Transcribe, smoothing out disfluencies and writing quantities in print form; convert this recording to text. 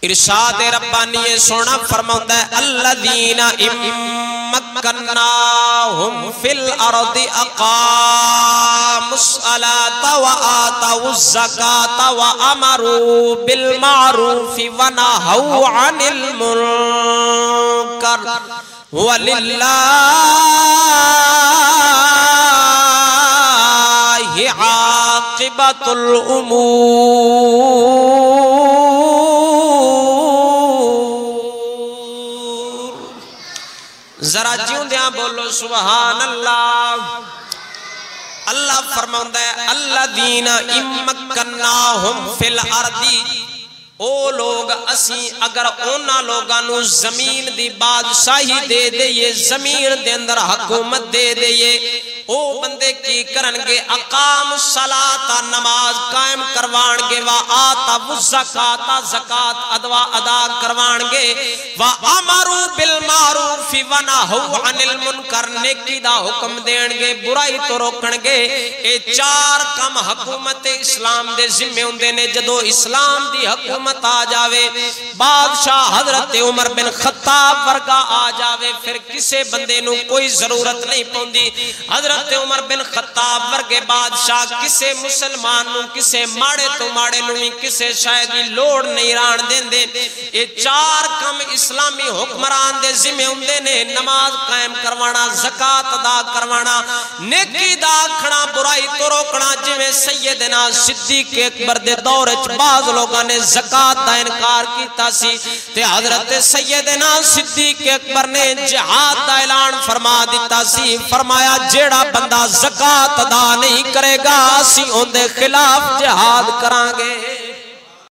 इरशाद रब्बानी सोना फरमाता है अल्लज़ीना इम्मक्कन्नाहुम फिल अर्दि अक़ामुस सलाता व आतवुज़ ज़काता व अमरू बिल मारूफ़ि व नहौ अनिल मुनकर वलिल्लाहि आक़िबतुल उमूर। जरा जिउंदियां बोलो सुभान अल्लाह। अल्लाह फरमांदा है अल्लज़ीना इम्मक्कन्नाहुम फिल अर्दी, ओ लोग असी अगर उन्हां लोगां नूं जमीन दी बादशाही दे दईए, जमीन दे अंदर हुकूमत दे दईए, ओ बंदे की करनगे अकाम सलाता, नमाज कायम करवाणगे, वा आता ज़काता, ज़कात अदा करवाणगे, वा अमरू बिल मारूफ़ि व नहौ अनिल मुनकर, नेकी दा हुक्म देणगे, बुराई तो रोकणगे। ए चार काम हुकूमत इस्लाम दे जिम्मे हुंदे ने। जदों इस्लाम दी हुकूमत आ जावे, बादशाह हजरत उमर बिन खत्ताब वर्गा आ जावे, फिर किसे बंदे नूं कोई जरूरत नहीं पौंदी। हजरत उमर बिन खत्ताब वर्गे बादशाह किसे मुसलमान नूं, किसे माड़े तो माड़े नूं भी किसे शायद दी लोड़ नहीं राण देंदे। ये चार काम इस्लामी हुक्मरान दे जिम्मे हुंदे ने। नमाज कायम करवाना, ज़कात अदा करवाना, नेकी दा आखना, बुराई तो रोकना। जिवें सैयदना सिद्दीक़ अकबर दे दौर च बाज़ लोगां ने ज़कात दा इनकार कीता सी, ते हजरत सैयदना सिद्दीक़ अकबर ने जिहाद दा ऐलान फरमा दिता सी। फरमाया जेड़ा बंदा ज़कात अदा नहीं करेगा, असीं उहदे खिलाफ जिहाद करांगे।